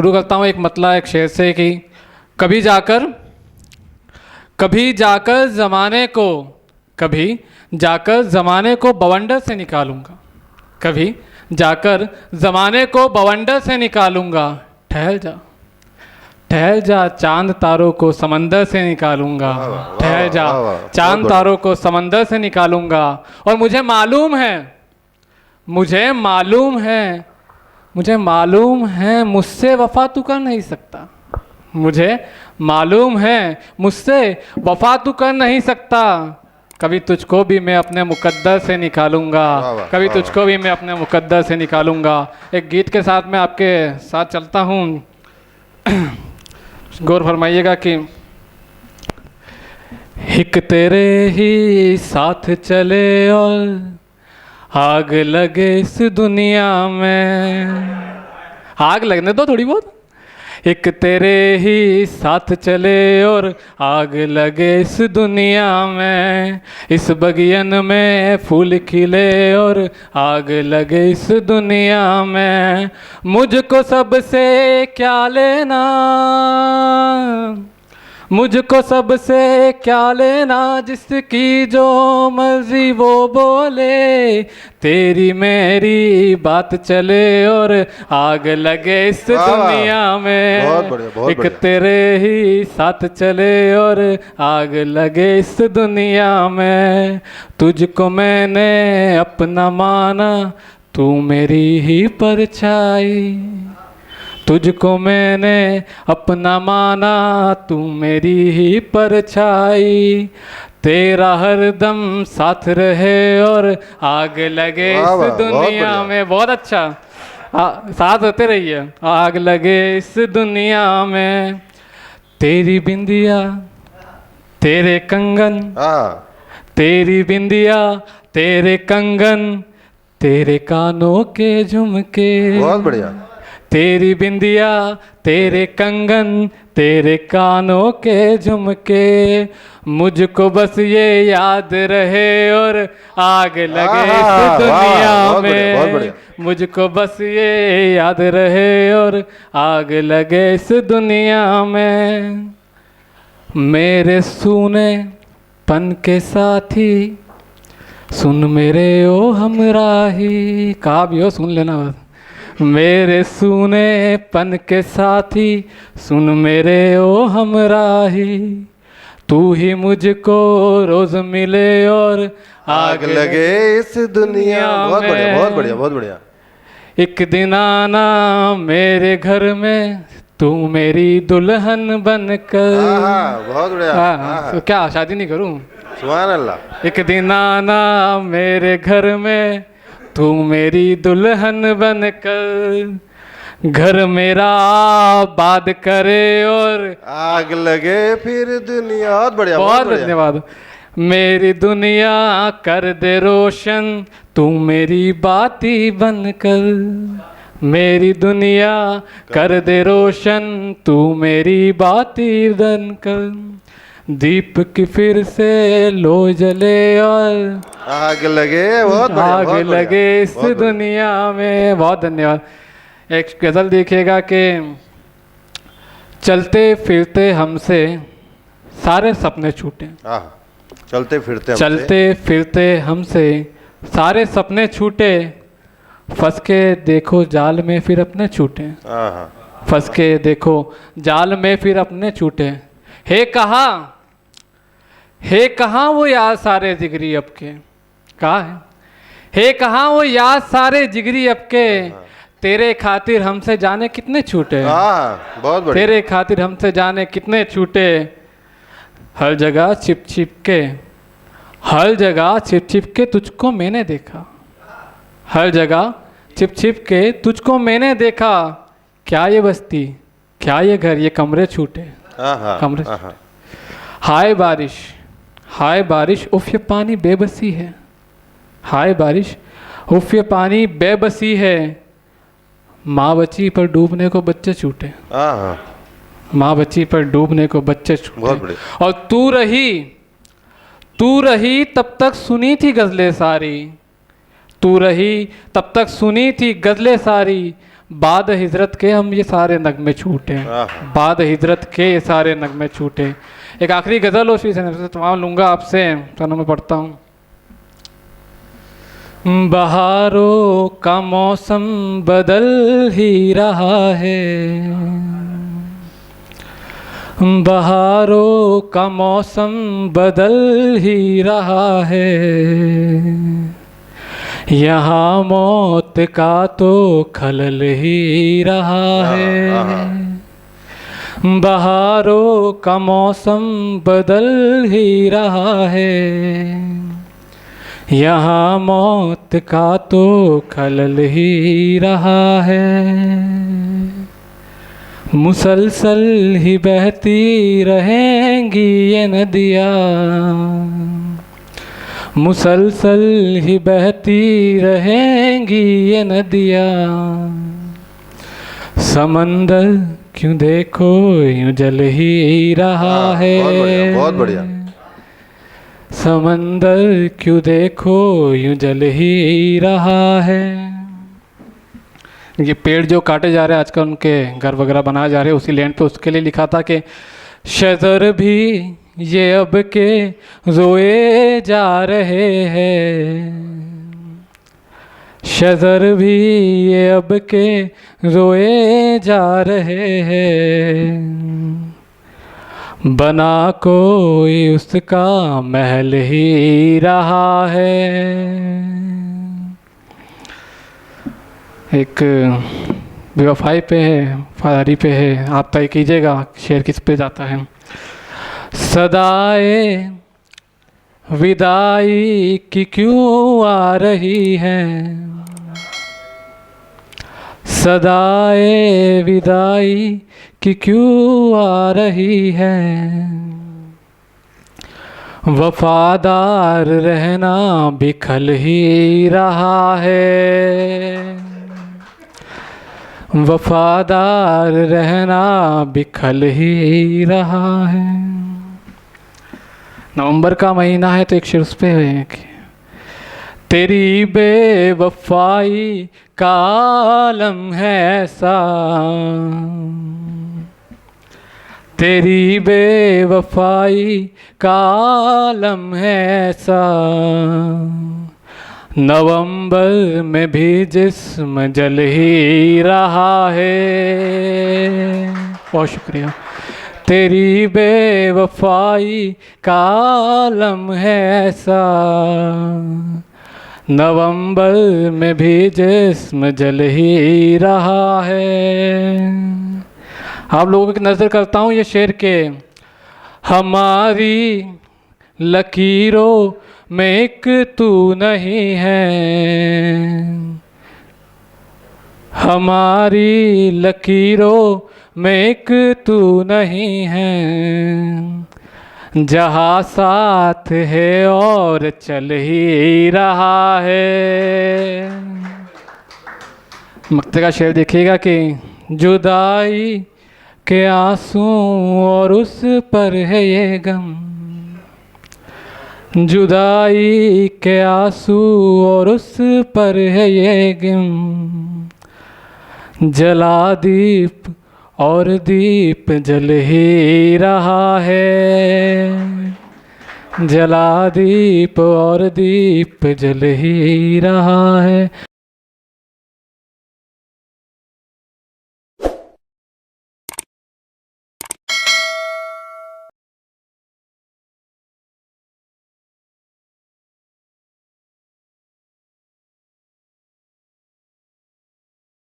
शुरू करता हूँ एक मतला एक शेर से कि कभी जाकर ज़माने को बवंडर से निकालूंगा, कभी जाकर ज़माने को बवंडर से निकालूंगा। ठहर जा चांद तारों को समंदर से निकालूंगा। ठहर जा चांद तारों को समंदर से निकालूंगा। और मुझे मालूम है मुझसे वफा तू कर नहीं सकता। मुझे मालूम है मुझसे वफा तू कर नहीं सकता। कभी तुझको भी मैं अपने मुकद्दर से निकालूंगा। कभी तुझको भी मैं अपने मुकद्दर से निकालूंगा। एक गीत के साथ मैं आपके साथ चलता हूँ, गौर फरमाइएगा कि हिक तेरे ही साथ चले और आग लगे इस दुनिया में। आग लगने दो थोड़ी बहुत। एक तेरे ही साथ चले और आग लगे इस दुनिया में। इस बगियन में फूल खिले और आग लगे इस दुनिया में। मुझको सबसे क्या लेना, मुझको सबसे क्या लेना, जिसकी जो मर्जी वो बोले। तेरी मेरी बात चले और आग लगे इस दुनिया में। एक तेरे ही साथ चले और आग लगे इस दुनिया में। तुझको मैंने अपना माना, तू मेरी ही परछाई। तुझको मैंने अपना माना, तू मेरी ही परछाई। तेरा हरदम साथ रहे और आग लगे इस दुनिया में। बहुत अच्छा, साथ होते रहिए। आग लगे इस दुनिया में। तेरी बिंदिया तेरे कंगन, तेरी बिंदिया तेरे कंगन, तेरे कानों के झुमके। बहुत बढ़िया। तेरी बिंदिया तेरे कंगन, तेरे कानों के झुमके। मुझको बस ये याद रहे और आग लगे इस दुनिया में। मुझको बस ये याद रहे और आग लगे इस दुनिया में। मेरे सूने पन के साथी, सुन मेरे ओ हमराही। कहा भी हो सुन लेना बस। मेरे सूने पन के साथी, सुन मेरे ओ हमराही। तू ही मुझको रोज मिले और आग लगे इस दुनिया में। बहुत बढ़िया, बहुत बढ़िया, बहुत बढ़िया। एक दिन आना मेरे घर में, तू मेरी दुल्हन बनकर। बहुत बढ़िया। तो क्या शादी नहीं करूं? सुभान अल्लाह। एक दिन आना मेरे घर में, तू मेरी दुल्हन बनकर। घर मेरा आबाद करे और आग लगे फिर दुनिया। बहुत बढ़िया, बहुत धन्यवाद। मेरी दुनिया कर दे रोशन, तू मेरी बाती बनकर। मेरी दुनिया कर दे रोशन, तू मेरी बाती बनकर। दीप की फिर से लो जले और आग लगे। बहुत आग लगे इस दुनिया में। बहुत धन्यवाद। एक गज़ल देखिएगा कि चलते फिरते हमसे सारे सपने छूटे। चलते फिरते हमसे सारे सपने छूटे। फंस के देखो जाल में फिर अपने छूटे। फंस के देखो जाल में फिर अपने छूटे। हे कहाँ वो यार सारे जिगरी अब के। कहाँ है? हे कहाँ वो यार सारे जिगरी अब के। तेरे खातिर हमसे जाने कितने छूटे। बहुत बढ़िया। तेरे खातिर हमसे जाने कितने छूटे। हर जगह छिप छिप के, हर जगह छिप छिप के तुझको मैंने देखा। हर जगह छिप छिप के तुझको मैंने देखा। क्या ये बस्ती, क्या ये घर, ये कमरे छूटे। कमरे। हाय बारिश उफ ये पानी बेबसी है। हाय बारिश उफ ये पानी बेबसी है। माँ बच्ची पर डूबने को बच्चे छूटे। माँ बच्ची पर डूबने को बच्चे छूटे। और तू रही तब तक सुनी थी गज़लें सारी। तू रही तब तक सुनी थी गज़लें सारी। बाद हिजरत के हम ये सारे नगमे छूटे, आहा। बाद हिजरत के ये सारे नगमे छूटे। एक आखिरी गज़ल हो सी से तमाम लूँगा आपसे, चलो मैं पढ़ता हूँ। बहारों का मौसम बदल ही रहा है, बहारों का मौसम बदल ही रहा है, यहाँ मौत का तो खलल ही रहा है। बहारों का मौसम बदल ही रहा है, यहाँ मौत का तो खलल ही रहा है। मुसलसल ही बहती रहेंगी ये नदियाँ, मुसलसल ही बहती रहेंगी ये नदियाँ, समंदर क्यों देखो यूं जल ही रहा है। बहुत बढ़िया, बहुत बढ़िया। समंदर क्यों देखो यूं जल ही रहा है। ये पेड़ जो काटे जा रहे हैं आजकल, उनके घर वगैरह बनाए जा रहे हैं उसी लैंड पे, उसके लिए लिखा था कि शजर भी ये अब के रोए जा रहे हैं, शजर भी ये अब के रोए जा रहे हैं, बना कोई उसका महल ही रहा है। एक बेवफाई पे है, वफादारी पे है, आप तय कीजिएगा शेर किस पे जाता है। सदाए विदाई की क्यों आ रही है, सदाए विदाई की क्यों आ रही है, वफादार रहना बिखल ही रहा है, वफादार रहना बिखल ही रहा है। नवंबर का महीना है तो एक शेर उस पे है कि तेरी बेवफाई का आलम है ऐसा, तेरी बेवफाई का आलम है ऐसा, नवंबर में भी जिस्म जल ही रहा है। बहुत शुक्रिया। तेरी बेवफाई का आलम है ऐसा, नवंबर में भी जिस्म जल ही रहा है। आप लोगों की नज़र करता हूँ ये शेर के, हमारी लकीरों में एक तू नहीं है, हमारी लकीरों में एक तू नहीं है, जहाँ साथ है और चल ही रहा है। मक्ते का शेर देखिएगा कि जुदाई के आंसू और उस पर है ये गम, जुदाई के आंसू और उस पर है ये गम, जला दीप और दीप जल ही रहा है, जला दीप और दीप जल ही रहा है।